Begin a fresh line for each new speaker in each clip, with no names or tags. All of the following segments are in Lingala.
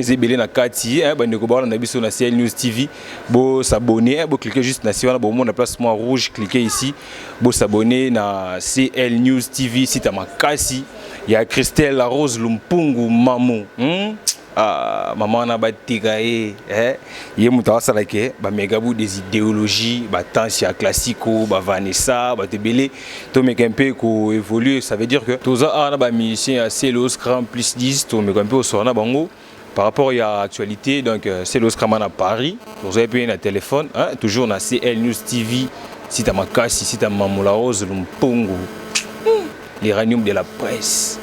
Zébélé na kati, bandeko ba na biso na CL News TV, bo s'abonner, bo cliquer juste na siwana bo mon placement rouge, cliquez ici, bo s'abonner na CL News TV site à makasi. Il y a Christelle La Rose Lumpungu Mamu. Ah, maman na batika ye mutawa salake ba megabu des idéologies, ba tansia classico, ba Vanessa, ba tebele to meka un peu ko évoluer, ça veut dire que toza ana ba musicien à Celos Cram plus 10 to meka un peu au sorna bango. Par rapport à l'actualité, donc c'est le Scraman à Paris. Vous avez payé un téléphone, toujours dans CL News TV, site à Makasi, site à Mamoula Rose, Lumpungu, l'iranium de la presse.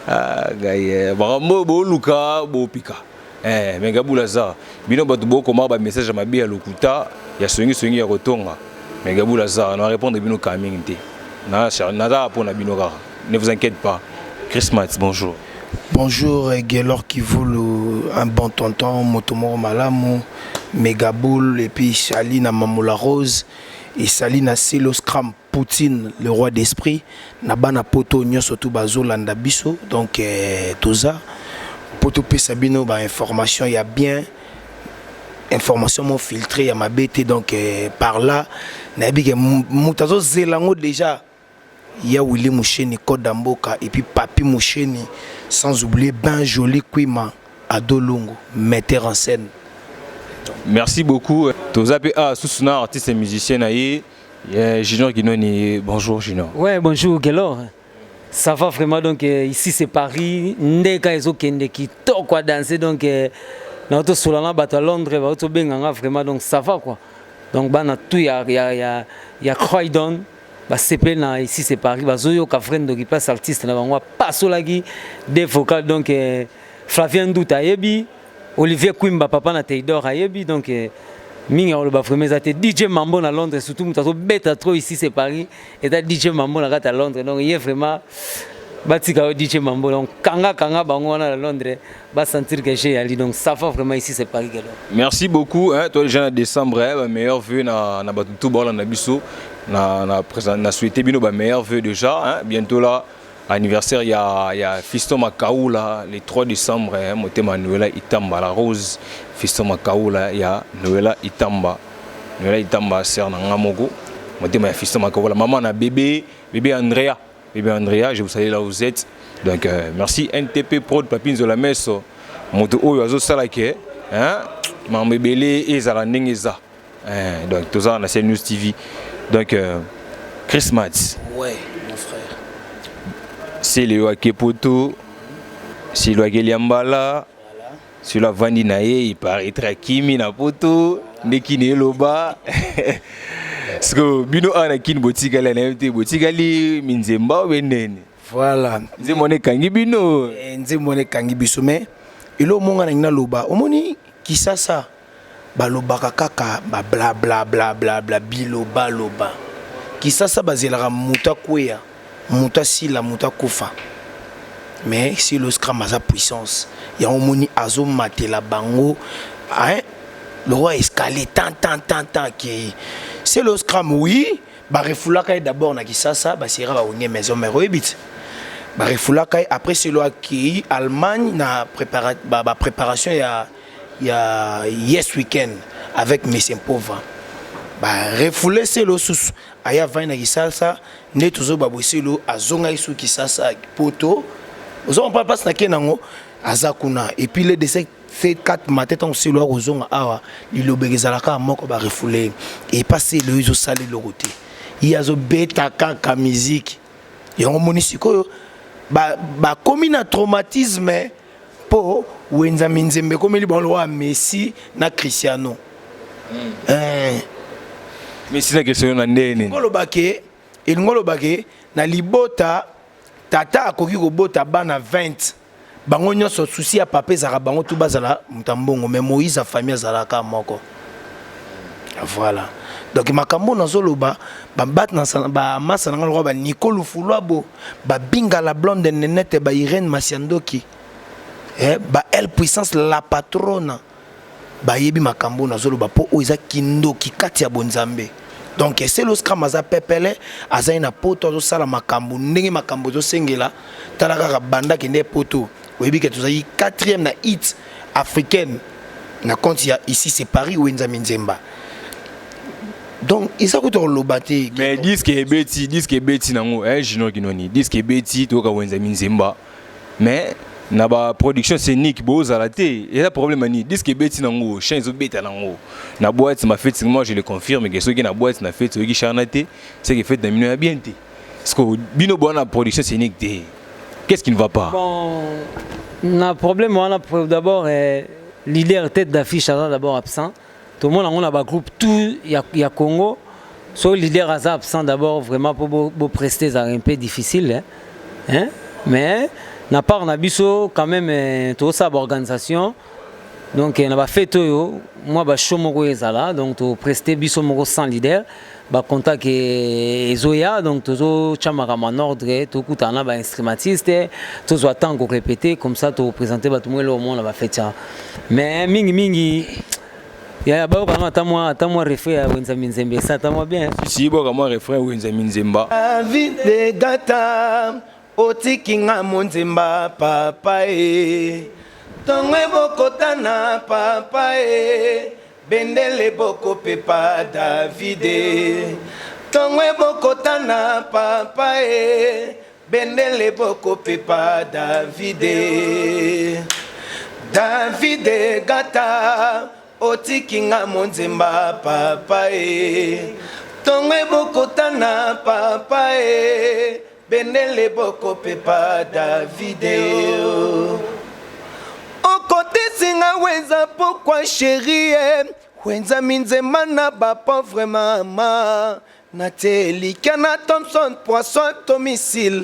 Ah, gars, bon, Luka, bon, Pika. Mais Gaboulaza, bino batubo comment ba message à ma bia lokuta, ya songi ya rotonga. Mais Gaboulaza, on va répondre bino coming té. Nada pour na bino gara. Ne vous inquiétez pas. Christmas, bonjour.
Bonjour, Gaylor qui vaut un bon tonton, Motomoro Malamu, Megaboul, et puis Saline à Mamoula Rose, et Saline à Silos Kram Poutine, le roi d'esprit, Nabana Poto Nyosotu Bazo Landabiso, donc Toza, Poto Pesabino, information, il y a bien, information mon filtré, il y a ma bête, donc par là, Nabi Moutazo Zelango déjà. Il y a Willy Moucheni, Kodamboka, et puis Papi Moucheni, sans oublier Ben Joli Kwima, Adolongo, metteur en scène.
Merci beaucoup. Tozape Sousuna, artiste et musicien, Junior Guinoni. Bonjour Junior.
Ouais, bonjour Gaylor. Ça va vraiment, donc ici c'est Paris. Ndeka ezo kende qui to quoi danser, donc notre solana bata Londres, auto benganga vraiment, donc ça va quoi. Donc bana tout y a Croydon. C'est ici c'est Paris, Bazoyo Kafren qui passe artiste na bango pas solagi des vocales, donc Flavien Dout ayebi, Olivier Kwimba papa na Taylor ayebi, donc minga le ba vraiment ça DJ Mambo na Londres, surtout mutazo beta trop ici c'est Paris et DJ Mambo na à Londres, donc il est vraiment batika DJ Mambo, donc kanga bango na Londres va sentir que j'ai ali, donc ça va vraiment ici c'est Paris.
Merci beaucoup, toi les gens de décembre, meilleur vœu na batutu bola na biso. Na souhaité bien nos meilleurs vœux déjà. Bientôt là, anniversaire, il y a Fiston Makaoula, le 3 décembre, Motema Noëlla Itamba, la Rose, Fiston Makaoula, il y a Noëlla Itamba, sœur Nangamogo, Motema Fiston Makaoula, maman a bébé Andrea, je vous salue là où vous êtes. Donc merci NTP Prod, Papine de la Messe, Moto Oyo Salake, Maman Bébé et Zalandengeza. Donc tout ça, on a CL News TV. Donc, Christmas.
Ouais, mon frère.
C'est le Wakepoto, c'est le Wakeliambala, c'est le Vandinaye, il paraîtra Kimi na poto, Nekine Loba. Parce que Bino Anakin Botigali, NMT Botigali, Minzemba ou Benen.
Voilà.
Nzemone Kangi Bino.
Nzemone Kangi Biso, mais il a monga na Loba. Omoni, qui ça? Baloba kaka ba bla bla bla bla bla biloba loba kisasa bazela muta kwea muta sila muta kufa mais si le scram a sa puissance ya omoni azo matela bango le roi escalier tant qui c'est le scram oui ba refulaka d'abord na kisasa ba sera ba onye maison mais rebit ba refulaka après c'est le qui Allemagne na préparation il y a Yes Weekend avec Messi Pauvre. Refoulé c'est le sous. Aya vaina kisasa ne tuzo babosé le azonga isu kisasa poto. Ozo pas passe na kenango azakuna et puis les décès fait 4 matin on se le ozonga awa il obegezalaka moko ba refoulé et passer le zo salé le côté. Il y a zo beta kaka musique. Yango monisiko ba comme un traumatisme po wenza minzembe comme li bon Messi na Cristiano.
Messi na Cristiano na ndene.
Ngolo bake na libota tata akoki ko bota bana 20. Bango nyonso souci ya papa za bango tout bazala mutambongo mais Moïse a famille azalaka moko. Voilà. Donc makambo nazoloba bat na ba masa na ngalo ba Nicole Fulwabo ba binga la blonde nenete ba Irène Masiandoki. Ba elle puissance la patronne ba yebi makambo nazoloba po oza kindo kikati ya bonzambe. Donc c'est le scram aza pepele aza na poto zo sala makambo ndenge makambo zo sengela talaka banda kende poto oyebi ke tozali 4e na hit africaine na compte ya ici c'est Paris Wenza Minzemba. Donc isa ko to lobate
mais disque ebeti nango Junior Kinwani disque ebeti to ka Wenza Minzemba mais na ba production scénique bozala te et la problème ni disque ebeti nango chien zo beta nango na boîte ma fête moi je le confirme que ceux qui na boîte na fête qui charnaté c'est que fête na mino ya bien te parce que bino bona production scénique te qu'est-ce qui ne va pas?
Bon, na problème on a d'abord leader tête d'affiche d'abord absent. Tout le monde on a un groupe tout il y a Congo. So leader est absent d'abord vraiment pour prester ça un peu difficile hein. Mais na part na biso quand même tout ça organisation. Donc on a fait tout moi ba show moko ezala donc to prester biso moko sans leader. Ba contact Zoya donc tozo chamara en ordre to kutana ba instrumentiste tozo attendre répéter comme ça to présenter ba tout le monde va faire ça mais mingi ya ba kana ta moi refrain Wenza Minzemba ça ta moi bien
si ba kana refrain Wenza Minzemba
Avide gata otikinga Monzemba papa tongwe bokotana papa Bendele boko pepa Davide tongwe bokotana papa Bendele boko pepa Davide Davide gata otikinga Monzemba papa tongwe bokotana papa Bendele boko pepa Davide Côté singa Wenza pourquoi chérie Wenza Minzemba na ba pauvre maman Nathalie Kana Thompson poisson domicile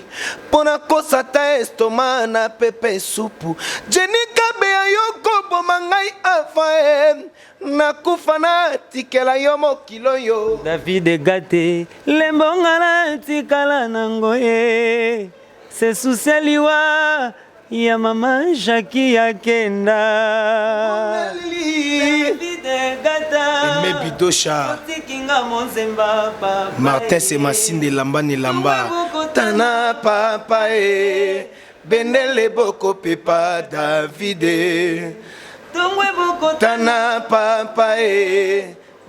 Pona kosata estomac na pepe soupu Jenny Kabe yoko bomangai afae na kufana tikela yo mokilo yo
David Gate lembonga na tikala nangoye se suseliwa ya mama Jackie Akenda
Aimé Bidosha Martin Semassinde Lamba ni Lamba Tana papa Bendele boko pepa Davide Tana papa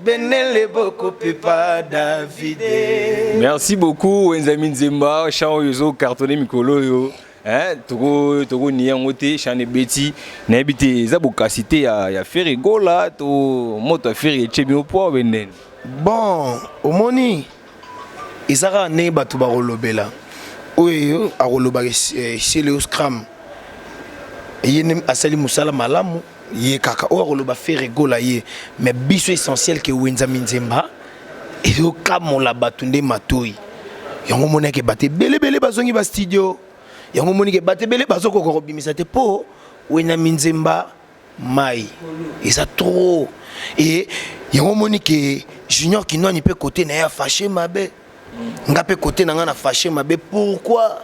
Benele boko pepa Davide.
Merci beaucoup Wenza Minzemba chao yozo cartonné mikolo yo hein toko niangote chane beti na ebité za bokasité ya faire gola to moto faire chemi au poids benen
bon omoni izara ne batu ba rolobela oyo a roloba chez le scrum yene asali musala malamu ye kaka o roloba faire gola ye mais biso essentiel que Wenza Minzemba et o kamola batunde matoi yango moneke baté belebele bazongi ba studio yango monike batebele bazoko ko bimisa te po Wenza Minzemba mai eza trop et yango monike Junior Kinwani pe côté na ya fâché mabe nga pe côté na nga na fâché mabe pourquoi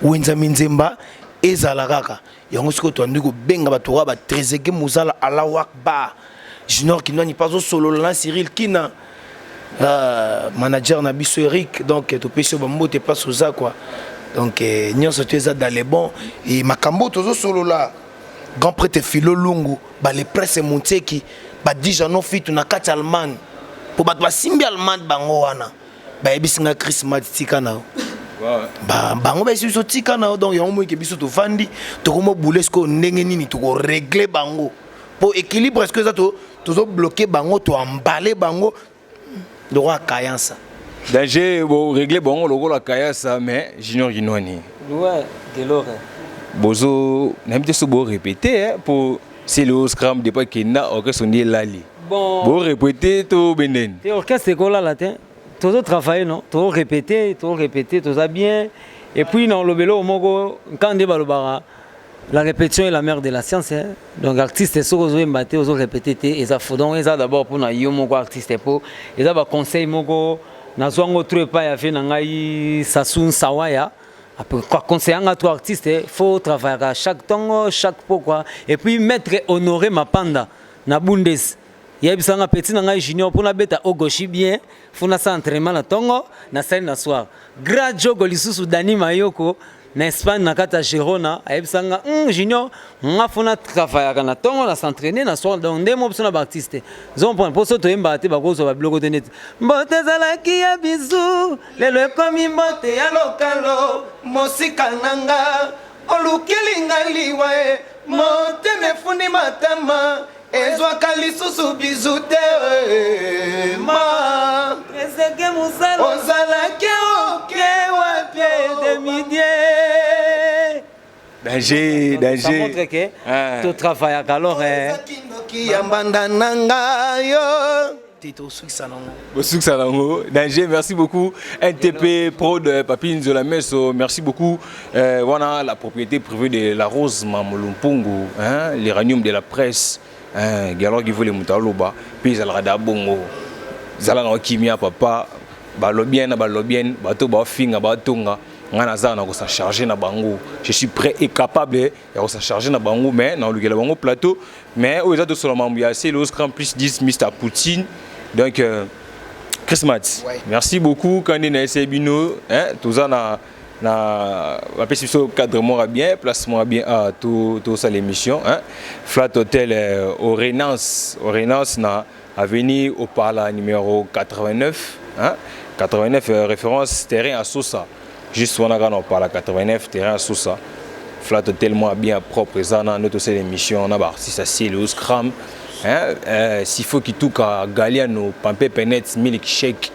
Wenza Minzemba ezala kaka yango siko to ndiko benga bato ba trezege muzala Allahu Akbar Junior Kinwani pazo solo la Cyril Kina manager na biso Eric donc to peso ba mbote pas oza quoi. Donc nous sommes dans les bons et makambo tozo solo là grand prêtre Philo Lungu ba les presse monteki ba dijano fitu na kati Allemagne pour ba simbi Allemagne bango wana ba ebisinga Christmas tikana ba bango ba biso tikana donc ya omo ke biso to vandi to komo boulesco ndenge nini to ko régler bango pour équilibre est-ce que ça to bloquer bango to emballer bango droit caillance.
Danger bon régler bon logo la kayasa mais Junior Kinwani.
Ouais, de l'or.
Bozo n'aime so bo répéter pour c'est le scrum de pas kena orchestre on est lali.
Bon.
Bo répéter to benen.
Te orchestre ko la latin. Toujours travailler non, toujours répéter, tout ça bien et puis dans le vélo moko quand de balobara la répétition est la mère de la science hein? Donc artiste so zo mbaté zo répéter et ça faut donc ça d'abord pour na yo moko artiste pour et ça ba conseil moko na zongo trepa ya fait na ngai Sasun Sawaya après quoi conseiller à toi artiste faut travailler à chaque temps chaque pourquoi et puis mettre honorer ma panda na bundes ya bisanga petit na ngai junior pour na beta ogoshi bien faut na s'entraînement na tongo na scène na soir grand jogo lisusu Dani Mayoko na Espagne na kata Girona ayebisanga Junior nga fona travailler na tongo na s'entraîner na soir donc ndemo option ba artiste zon point pour soto yemba te ba kozo ba biloko te net mbote zalaki ya bizu lelo ekomi mbote ya lokalo mosika nanga olukilinga liwa mote mefundi matama ezwaka lisusu bizu te ma ezeke musala ozalaki oke wapie de midie
danger
ça montre que tu travailles alors
yambanda nanga yo Tito
Suksa Nango. Danger, merci beaucoup. NTP Pro de Papine de la Messo, merci beaucoup. Voilà la propriété privée de la Rose Mamolumpungu, l'uranium de la presse. Galor qui voulait Moutaloba, puis Zalrada Bongo, Zalana Kimia Papa, Balobien, Balobien, Bato Bafinga, Batonga. On charger na bango. Je suis prêt et capable de se charger na bango, mais dans le bango plateau. Mais aux autres sur le membre, il y a le Scrum plus 10 Mr. Poutine. Donc, Chris Mats, merci beaucoup. Quand on a essayé Bino, tout ça na perception cadre moi bien, place moi bien à tout ça l'émission. Flat Hotel au Renance na avenue au Parla numéro 89. 89 référence terrain à Sosa. Juste on a parle à 89 terrain à Sousa. Flat tellement bien propre ça dans notre émission on a si ça c'est le scrum s'il faut qu'il tout ka Galiano Pampé Penet Milk Shake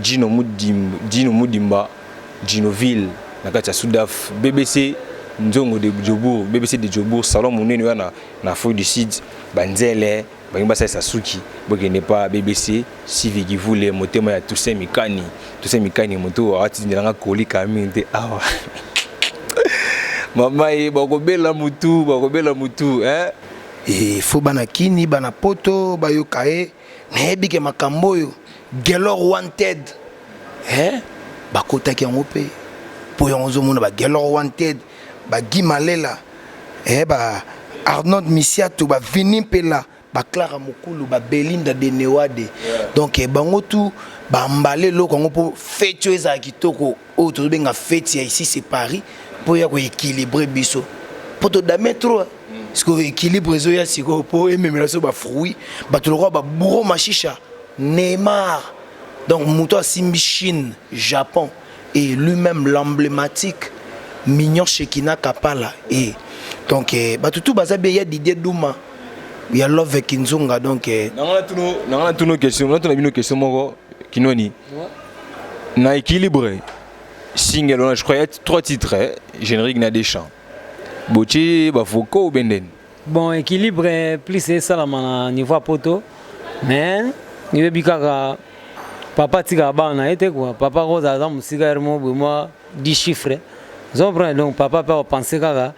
Gino Mudimba Ginoville na kati ya Soudaf BBC Nzongo de Djobour BBC de Djobour salon monene na Fouille du Sud Banzele Bangba Sasuki bokene pas BBC Civi qui voulait motema ya Toussaint Mikani moto ati ndanga koli kaminde awa mama e bakobela mutu
et faut banakini bana poto bayokae mais bike makambo yo Gelor Wanted bakota ki yango pe po yango mona ba Gelor Wanted ba Gimalela ba Arnold Misiato ba Vini Pela ba Clara Mukulu ba Belinda de Newade donc bango tout ba mbalé lo kongo po fête eza kitoko o to benga fête ici c'est Paris pour ya ko équilibrer biso pour to damer trop parce que équilibre zo ya siko po ememela so ba fruit ba to ba bourro machisha Neymar donc muto simbi Chine Japon et lui-même l'emblématique Mignon Shekina Kapala et donc ba tout bazabe ya Didier Douma il y a Love Kinzonga donc
nanga tuno question on a une question moko kinoni na équilibré single je crois 3 titres générique na des chants Bochi Bafoko ou Benden
bon équilibre plus c'est ça la niveau poto mais ni be bikaka papa tika ba na été quoi papa roza za musika hermo moi 10 chiffres donc papa peut penser kaka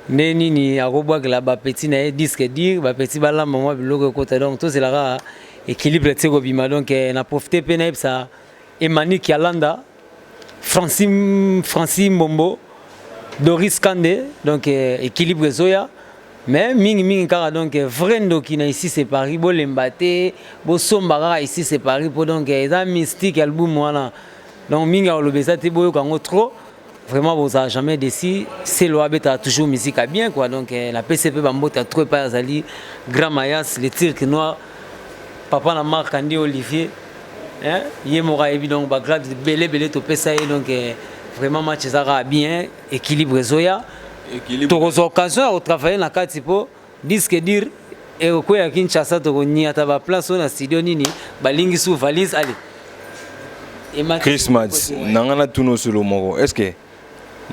neni ni akobwa la ba petit na disque dire ba petit ba lamba moi biloko côté donc tout c'est la équilibre tseko bima donc na profiter pe ça Emmanuel Kialanda Francine Mbombo Doris Kande donc équilibre zoya mais mingi kara donc vrai ndoki na ici c'est Paris bo lembate bo sombara ici c'est Paris pour donc ça mystique album wana donc mingi o lobesa te boyo kango trop vraiment vous a jamais décidé c'est le beta toujours musique bien quoi donc la PCP bambota trop pas azali grand mayas les tirques noirs papa na marque Andy Olivier yemora ebi donc bagrade belé to pesa donc vraiment match ça bien équilibre zoya to occasion au travailler na kati po disque dire et ko ya Kinshasa to ni ata ba place na studio nini balingi sous valise allez
Christmas nangana tuno solo moko est-ce que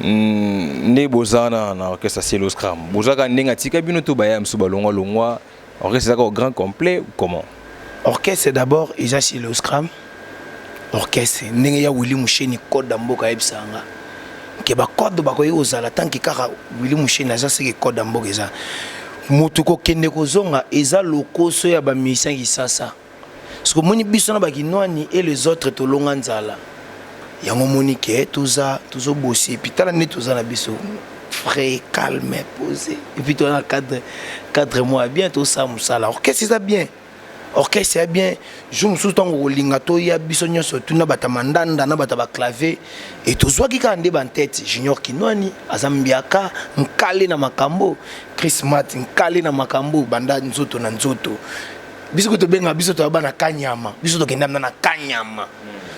ne bozana na orchestre Cielo Scrum bozaka ndenga tika bino to baya mso balongwa longwa orchestre ça grand complet comment
orchestre d'abord déjà Cielo Scrum orchestre ndenge ya Willy Musheni code mboka ebsanga ke ba code ba ko yozala tanki kaka Willy Musheni aza seke code mboka eza mutuko kende kozonga eza lokoso ya ba musicien kisasa parce que moni biso na ba kinwani et les autres to longa nzala yango moni ke tuza bosser puis tala ne tuza na biso frais calme posé et puis toi 4 mois bien tout ça musala orchestre ça bien orchestre est bien je me souviens au lingato ya bisonyo surtout na bata mandanda na bata ba clavier et tout soit qui kande ban tête junior kinwani azambiaka nkale na makambo Chris Matt nkale na makambo banda nzoto na nzoto biso ko to benga biso to bana kanyama biso to kenda na kanyama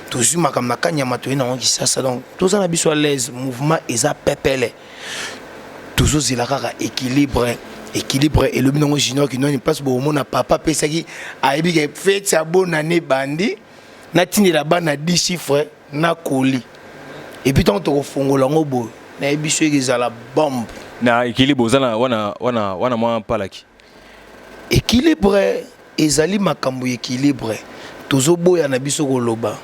toujours makambo na kanyama to ina on qui ça donc tout ça na biso à l'aise mouvement eza pepele toujours il a kaka équilibre et le binongo junior qui non passe bon mon papa pesaki aibi ke fête sa bonne année bandi na tini la bana 10 chiffres na koli et puis tant to fongola ngobo na biso ezala bombe
na équilibre ozana wana mwa palaki
équilibre ezali makambo équilibre tozo boya na biso koloba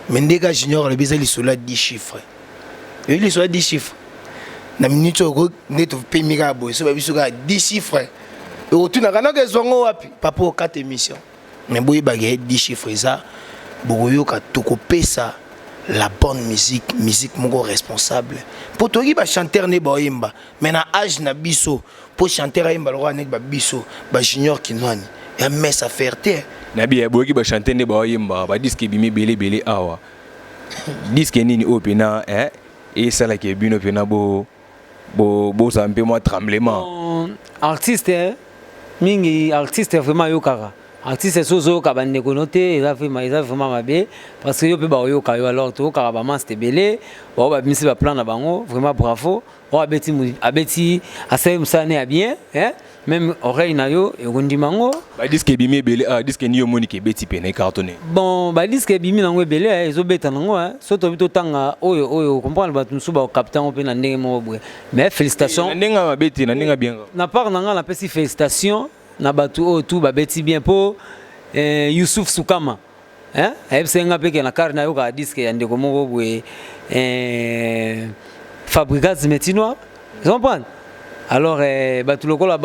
mendeka junior le bizali sola 10 chiffres et il soit 10 chiffres na minute ko neto pe mika boy so ba biso ka 10 chiffres et otuna kana ke zongo wapi papa o 4 émissions mais boy ba 10 chiffres ça boyo ka toko pesa la bonne musique moko responsable pour toi qui ba chanteur ne ba yimba mais na âge na biso pour chanteur yimba lo nek ba biso ba junior kinwani ya messe à faire terre
na bien boyo ki ba chanteur ne ba yimba ba disque bimi belé awa disque nini opena et ça là qui est bien opena bo ça un peu moins tremblement
artiste mingi artiste vraiment yokara artiste sozo ka bande konoté eza vraiment mabe parce que yo pe ba yoka yo alors to ka ba master belé ba bimisi ba plan na bango vraiment bravo o abeti assez musane a bien même oreille na yo e gondimango
ba disque bimi belé disque ni yo monique beti pene cartonné
bon ba disque bimi nango belé ezo beta nango so to bito tanga oyo comprendre ba tunsu ba captain o pe na ndenge mo bwe mais félicitations
ndenge ma beti na ndenge bien
na part nanga na pesi félicitations na batu o tout ba beti bien po Youssouf Soukama ebsenga peke na carte na yo ka disque ya ndeko moko bwe Fabricats Metinois vous comprenez alors batu lokola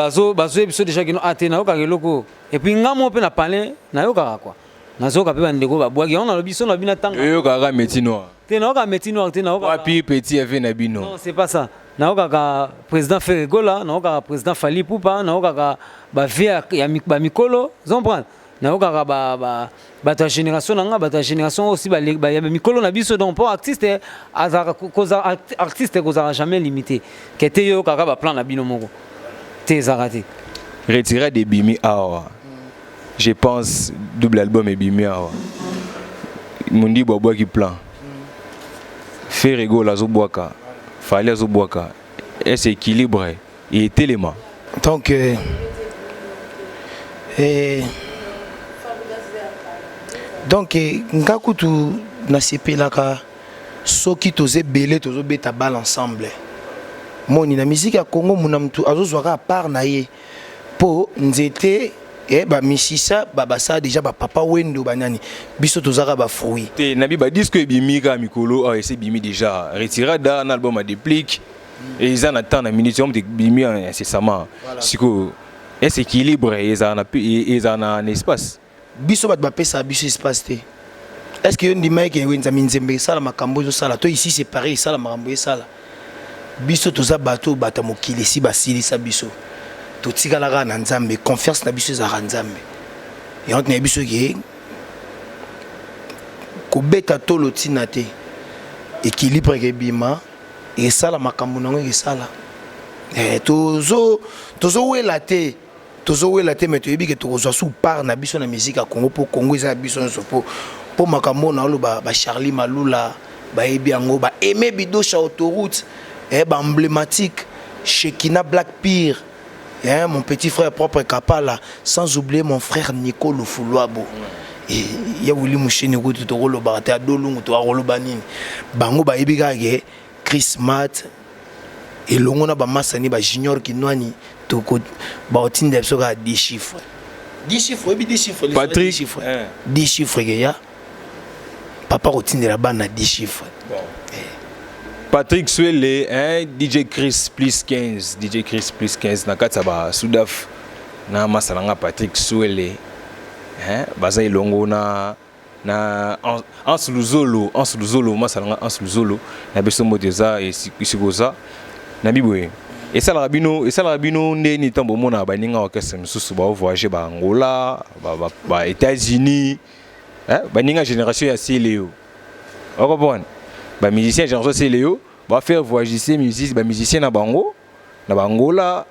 bazo episode déjà kino atena oka keloko et puis ngamo pe na parler na yo kaka quoi nazoka pe bandeko babwaki on a lobiso na bina tanga
yo kaka Metinois
tena oka Metinois tena oka
papi petit avait na bino
non c'est pas ça na oka président Ferregola na oka président Fali Poupa na oka ba via ya mikolo vous comprenez na oka ba génération nanga ba génération aussi ba mikolo na biso donc pour artiste artiste kozara jamais limité kete yo kaka ba plan na bino moko te zarati
retirer des bimi awa je pense double album et bimi awa mundi bobo qui plan Ferrego la zo boaka fallait zo boaka est équilibré et tellement
donc donc ngakutu na sepelaka soki toze belé tozo beta balle ensemble moni na musique ya Congo muna mtu azozwaka à part na ye po nzete ba misisa babasa déjà ba papa wendo banani biso tozaka ba fruit
te nabi ba disque bimi ka mikolo c'est bimi déjà retirer dans album à déplique et ils en attendent une minute on bimi incessamment siko est équilibré ils en a un espace
biso bat ba pesa biso espace te est-ce que ndi mike wenza minzembe sala makambo zo sala to ici c'est pareil sala makambo sala biso toza bato bata mokili si basili sa biso to tikala ka na nzambe confiance na biso za nzambe et on na biso ki ko beta to lotina te équilibre ke bima et sala makambo nango ke sala tozo wela te mais tu ebi que tu reçois sous part na biso na musique à Congo pour Congo ça biso pour makambo na lo ba Charlie Malula ba ebi ango ba Aimé Bido cha autoroute ba emblématique Shekina Black Pearl mon petit frère propre Kapala sans oublier mon frère Nico Lufuluabo et ya wuli mushini ko to rolo ba ta dolungu to rolo banini bango ba ebi ka ke Chris Matt et longo na ba masani ba junior kinwani to ko ba otinde so ka 10 chiffres et puis 10 chiffres
Patrick
10 chiffres que ya papa otinde la bana 10 chiffres
bon. Patrick Swele DJ Chris plus 15 na kataba Soudaf na masalanga Patrick Swele baza ilongo na Ansluzolo masalanga Ansluzolo na beso modeza et sikoza na bibwe et ça la bino ndeni tambo mona baninga orchestre misusu ba voyager ba Angola ba États-Unis baninga génération ya Céléo on comprend ba musicien génération Céléo va faire voyager musiciens na bango na Angola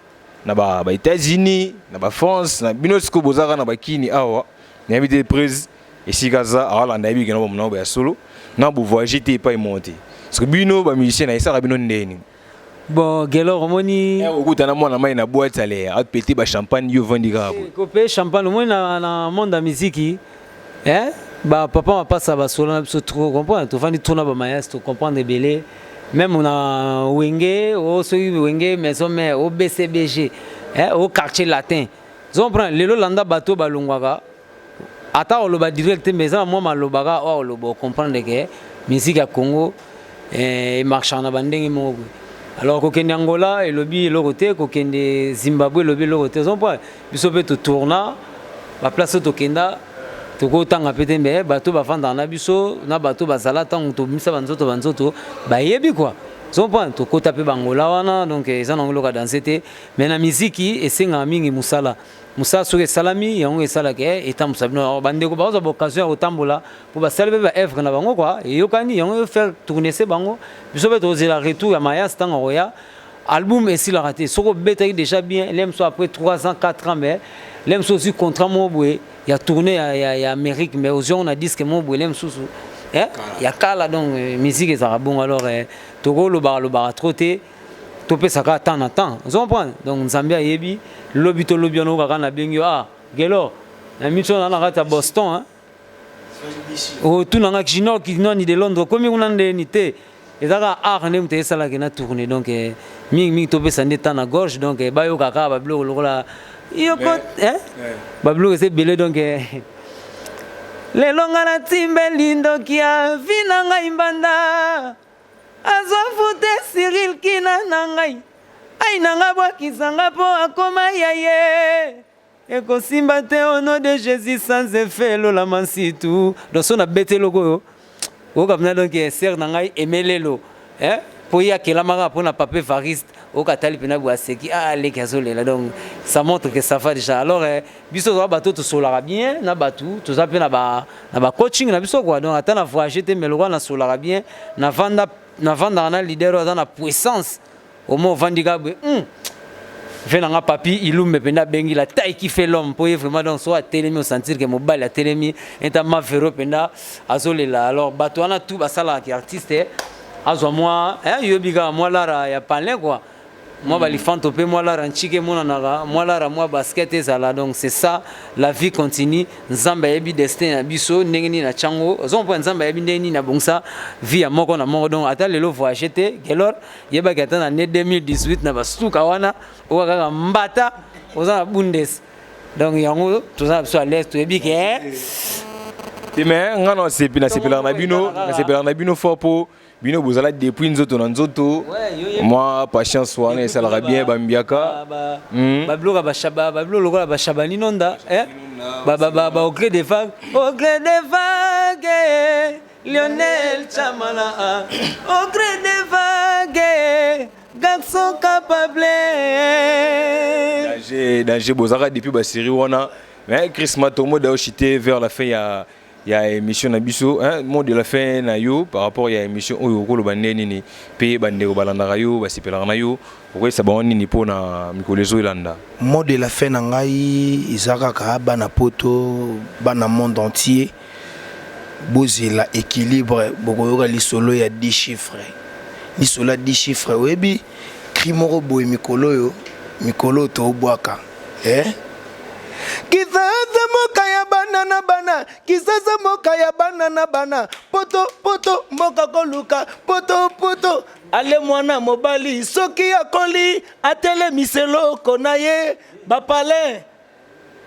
na ba États-Unis na ba France na bino siko bozaka na bakini awa na habité prise et si gaza ala na biga na mona ba solo na bo voyager te pas monter parce que bino ba musicien na ça bino ndeni.
Bon, Gelor, Romoni.
Na boîte allait à péter ba champagne yo vendira.
Copé champagne, moi na monde de musique bah papa m'a pas ça va solo na trop comprendre, tu fais tourner ba maestro comprendre des belé. Même on a Wenge, au Wenge maison mère au BCBG, au quartier latin. On prend le landa bateau balungwaga. Ata on le ba direct mais ça moi ma lobaga o le bo comprendre que musique à Congo et marche en abandon mo. Alors kokende Angola et lobby le côté kokende Zimbabwe lobby le côté on point biso pe to tourna ba place to kenda to ko tanga pete mais bato ba fanda na biso na bato ba sala tant to misa banzoto ba yebi quoi on point to ko taper bangola wana donc ça na ngolo ka danser te mais na musique et singa mingi musala Moussa sur salami yango esala ke eta musabino bande ko ba occasion au tambola pour ba salve ba œuvre na bango quoi et yokani yango faire tourner ce bango biso be to la retour ya maya stanga roya album et si la raté soko beta déjà bien l'aime soit après 3 ans 4 ans mais l'aime soit aussi contrat mo boué il y a tourné ya Amérique mais aux gens on a disque mo boué l'aime sous il y a kala donc musique et ça bon alors toko lo bar trotter topé ça ka temps en temps on comprend donc Zambia yebi lobby ono kaka na bengi Gelo na mission na rata Boston o tout na Gino qui noni de Londres comme on ande nité et ça art ne mte sala ke na tourner donc mingi topé ça neta na gorge donc ba yo kaka ba blo lokola yo ko ba blo c'est belé donc le longa na timbe lindo kia vinanga imbanda azofute Cyril kina nangai ai nanga bwakisanga po akoma yaye ekosimba te au nom de Jésus sans effet lola mansitu donc on a bêté logo o kapna donc ser nangai emelelo po ya kelamaka po na papier variste o katali pena bwaseki les kazolela donc ça montre que ça va déjà alors biso zo bato to solara bien na batu to za pe na ba coaching na biso quoi donc atana voyager te meloko na solara bien na vanda na leader dans la puissance au mot vandigabwe venanga papi ilumbe penda bengi la taille qui fait l'homme pour vraiment donc soit télémi au sentir que mobile la télémi est ma véro penda azolela alors bato ana tout basala qui artiste azo moi yobiga moi là ya palin quoi moi bali fantope moi là ranchike mona naga moi là moi basket ezala donc c'est ça la vie continue nzamba yebi destin na biso ndengeni na chango zon point nzamba yebi ndeni na bongsa vie ya moko na moko donc ata lelo voyager te gelor yeba kata na 2018 na bastuka wana o kaka mbata oza bundes donc yango toza biso à l'est yebi ke
mais ngana sepila na bino fort pour bino bozala depuis nzoto na nzoto moi patience wana esalaka bien bambiaka
babloka bashaba bablo lokola bashaba ninonda au gré des vagues Lionel Chamala au gré des vagues garçon capable
danger bozala depuis ba série wana mais Chris Matomo da chité vers la fin il y a émission na biso mot de la fin na yo par rapport il y a émission oyo ko lo bandeni ni pe bande ko balanda yo basipela na yo ko sa boni ni pona mikolezo ilanda
mot de la fin na ngai izaka ka bana poto bana monde entier bozela équilibre bokoyoka lisolo ya 10 chiffres lisolo ya 10 chiffres webi krimoro boy mikolo to bwaka Kizaza moka ya bana kizaza moka ya bana poto moka koluka poto ale mwana mobali soki akoli atele miselo konaye bapale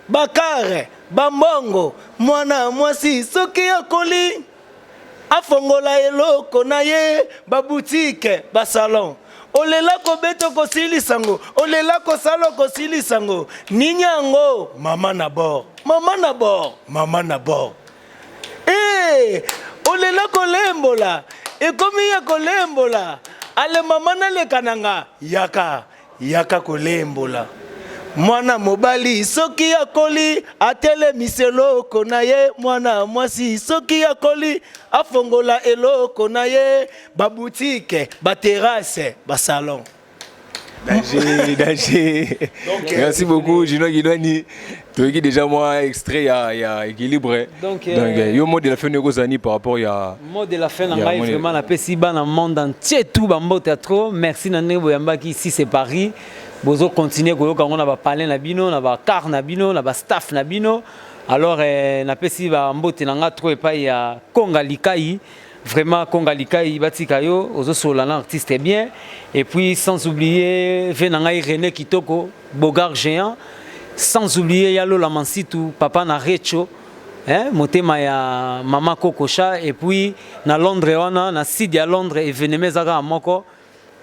bakare bambongo mwana mwasi soki akoli afongola eloko naye babutike basalon olela ko beto ko silisango olela ko salo ko silisango ninyango mama na bord olela ko lembola ekomi ya ko lembola ale mama na le kananga yaka yaka kolembola mwana mobali soki akoli atelemisa eloko na ye mwana mwasi soki akoli afongola eloko na ye babutike baterase basalon.
Danger. Merci beaucoup, Gino Guidouani. Tu as déjà moi extrait, il y a équilibre. Donc, il y a un mot de la fin de par rapport à.
Mot de la fin, vraiment, la PCBA dans le monde entier, tout Bambo Théâtre. Merci, Nané Boyambaki, ici c'est Paris. Bozo continue, quand on a parlé Nabino, on a car Nabino, on a staff Nabino. Alors, na PCBA Bambo Tenanga, trop et pas, il y a Konga Likai. Vraiment, Kongalika, Ibatikayo, aux autres artistes est bien. Et puis, sans oublier, Venangaï René Kitoko, Bogar Géant. Sans oublier, Yalo Lamansitu, Papa Narecho, Motema ya Mama Kokocha. Et puis, na Londres, on a Sidi à Londres et Venemezara à Moko,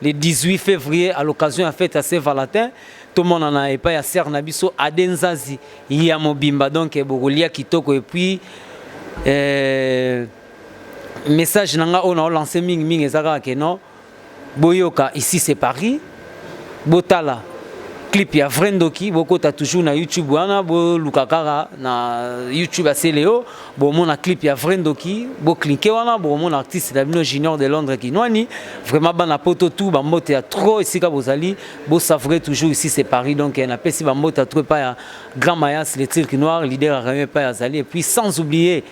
le 18 février, à l'occasion de la fête à Saint-Valentin. Tout le monde en a pas à Serre Nabiso, Adenzazi, Yamobimba, donc, Bogolia Kitoko. Et puis, message nanga on a lancé ming ezaka ke non boyoka ici c'est Paris botala clip ya Vrendoki boko ta toujours na YouTube wana bo lukakara na YouTube aseleo bo mona clip ya Vrendoki bo cliquer wana bo mona artiste d'Abino Junior de Londres qui noani vraiment bana poto tout ba mbote ya trop ici ka bozali bo savrer toujours ici c'est Paris donc na pesi ba mbote trop pas ya Grand Mayas les Tirki Noirs leader a pas ya zali et puis sans oublier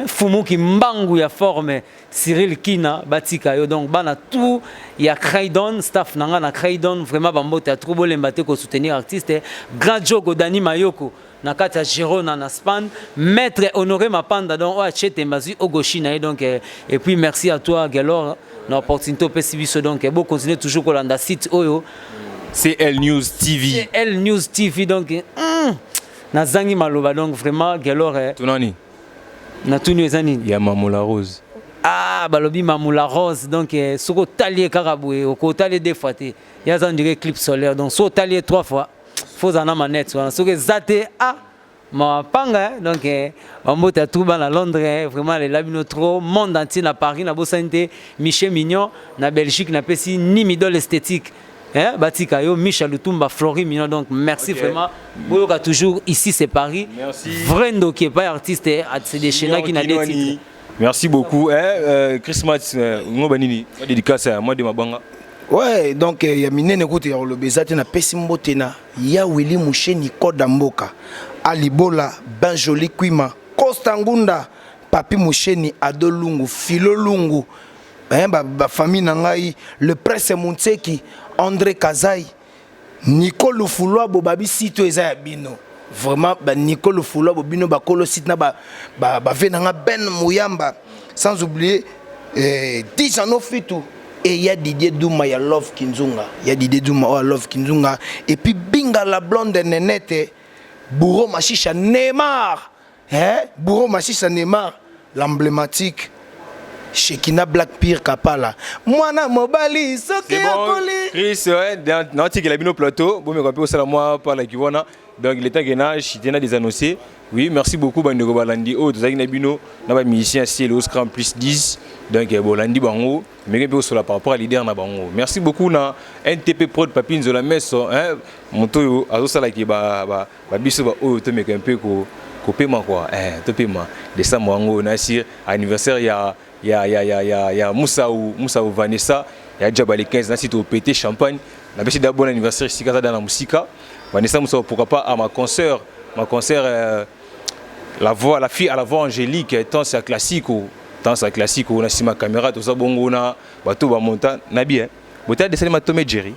Fumu qui mbangu ya forme Cyril Kina batika yo donc bana tout ya Kraidon staff nanga na Kraidon vraiment bambo théâtre bolembate ko soutenir artiste grand jogo Dani Mayoko na kata Girona na Span maître Honoré Mapanda donc o achete mbazi ogoshina donc et puis merci à toi Galor na opportunité pesibiso donc bon continuer toujours kolanda site oyo
CL News TV
CL News TV donc na zangi maloba donc vraiment Galor
Tunani
na tunu ezani
ya Mamoula Rose
balobi Mamoula Rose donc soko talier karaboué oko talier deux fois té ya zan dire clip solaire donc so talier trois fois faut en manette soko zate ma panga donc bambote tout ba na Londres vraiment les labino trop monde entier na Paris na Bosante Michel Mignon na Belgique na pesi ni midol esthétique Batika yo Michel Lutumba Flori Mignon donc merci vraiment boyoka toujours ici c'est Paris
merci
Vrendo qui est pas artiste c'est des chaînes qui n'a des titres.
Merci beaucoup Chris Matz ngobanini dédicace à moi de mabanga
ouais donc il y a minene kote ya lobezati na pesimbotena ya Willy Musheni Koda Mboka Alibola Benjoli Kwima Costa Ngunda Papi Musheni Adolungu Filolungu ba famille nangai le presse Munteki André Kazai Nicole Foulois Bobabi sito eza bino vraiment ba Nicole Foulois Bobino ba kolo site na ba venanga Ben Mouyamba sans oublier Dijano Fitu et il y a Didier Douma ya Love Kinzunga il y a Didier Douma Love Kinzunga et puis Binga la blonde Nenete Bourreau Machicha Neymar Bourreau Machicha Neymar l'emblématique Shekina Black Pearl Kapala Mwana Mobali soki akoli
Chris dans il a bien au plateau bon me rappelle au moi par la Kivona donc il était gagnant chitena des annoncés oui merci beaucoup Bandego Balandi oh tous na bino na ba musicien ciel au scrum plus 10 donc Bolandi bango mais peu sur la par rapport à leader na bango merci beaucoup na NTP Prod Papine Zola Messo monto azo sala ki ba biso ba oh to meka un peu ko paiement quoi to paiement décembre bango na sir anniversaire il y a Moussa ou Vanessa, il y a déjà les 15 ans, si tu as pété champagne. La bêche d'un bon anniversaire ici dans la musique. Vanessa Moussa, pourquoi pas à ma concert, la voix, la fille à la voix angélique, tant c'est classique ou on a si ma caméra, tout ça, bon, on a bateau, va monter, nabi, Bota descend ma Tom et Jerry.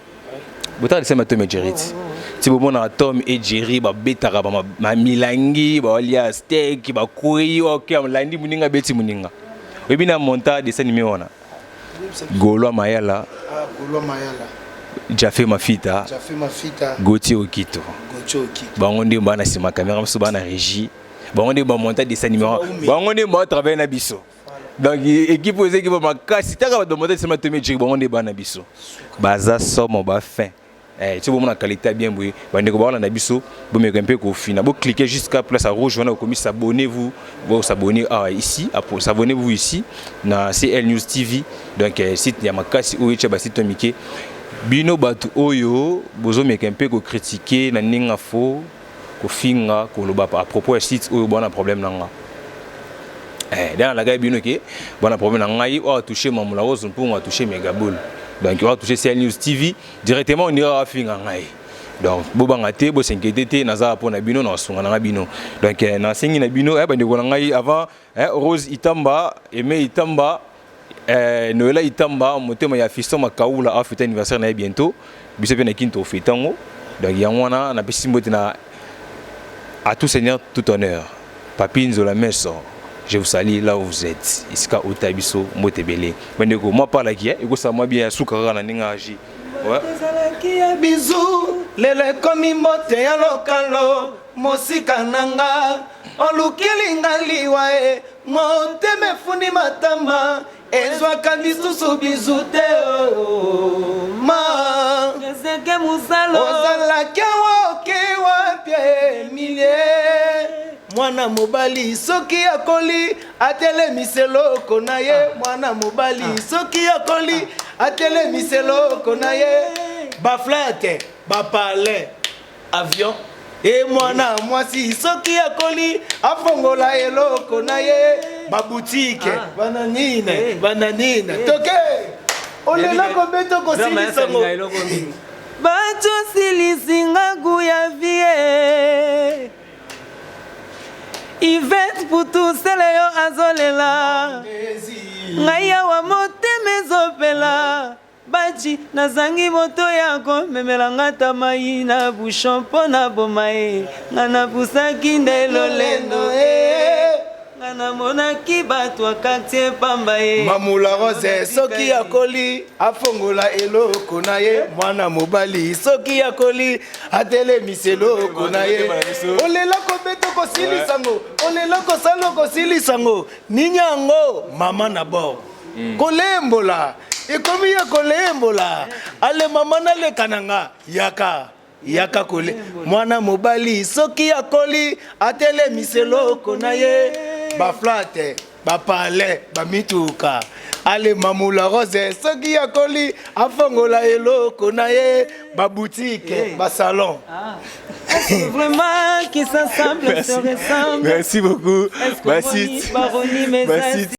Si bon on a Tom et Jerry, ba betara, ba milangi, ba olia steak, ba kouyi, ok, lundi muninga beti muninga. Et bien, monta des animés, Golo Mayala, Jafé Mafita, Gauthier Okito. Bangonde Bana, c'est ma caméra, c'est ma régie. Bangonde monta des animés. Bangonde moi travaille na biso. Donc, équipe aux équipes, ma casse, si tu as demandé, c'est ma tomé, Bangonde Bana biso. Baza somme, ba fin. Tu vois mon qualité bien bouillé. Bandeko ba na biso, bo me un peu ko fina. Bo cliquez jusqu'à place à rouge, on a commis s'abonnez-vous, vous s'abonner ici, après s'abonnez-vous ici na CL News TV. Donc site ya makasi ou echa ba site Mickey. bino batu oyo bozo meka un peu ko critiquer na ninga fo ko finga ko loba à propos de site oyo bon problème nanga dans la gagne bino ke bon problème nanga yi o toucher mamula rose pour on toucher Megabol donc on va toucher CL News TV directement on ira finga ngai donc bobanga te bo s'inquiéter te naza pour na bino na sunga na bino donc na singi na bino ba ndeko ngai avant Rose Itamba Aimé Itamba Noëlla Itamba motema ya fiston makaula a fêter anniversaire na bientôt biso pe na kinto fetango donc yangwana na pesimbote na à tout seigneur tout honneur Papi Nzola Meso je vous salue là où vous êtes iska utabiso motebele bandeko moi parla qui eko sa moi bien sukara na ninga agi ouais
bisou lele komi mbote ya lokalo mosika nanga olukilinga liwa e moteme funi matama ezwaka lisusu bizu te ma
ezeke musalo
ozalaki woke wapie milie mwana mobali soki akoli atelemisa eloko na ye mwana mobali soki akoli atelemisa eloko na ye baflate bapale avion e mwana mwasi soki akoli afongola eloko na ye babutike bananina toke olela kobeto kosilisango
bato silisinga guya vie Yvette putu sele yo azolela ngai awa motema ezopela bachi nazangi moto yako memela ngata mai na bushon mpo na boma ye nga napusaki nde lolendo nga namonaki bato ya quartier pamba ye
mamula rose soki akoli afongola eloko na ye mwana mobali soki akoli atelemisa eloko na ye olela kobeto kosilisango olela kosala kosilisango ninyango mama na bor kolembola ekomi ya kolembola ale mama naleka nanga yaka kole mwana mobali soki akoli atelemisa eloko na ye baflate bapale bamituka ale mamula rose soki akoli afongola eloko na ye baboutique basalon
vraiment qui s'assemble se ressemble
merci beaucoup Basit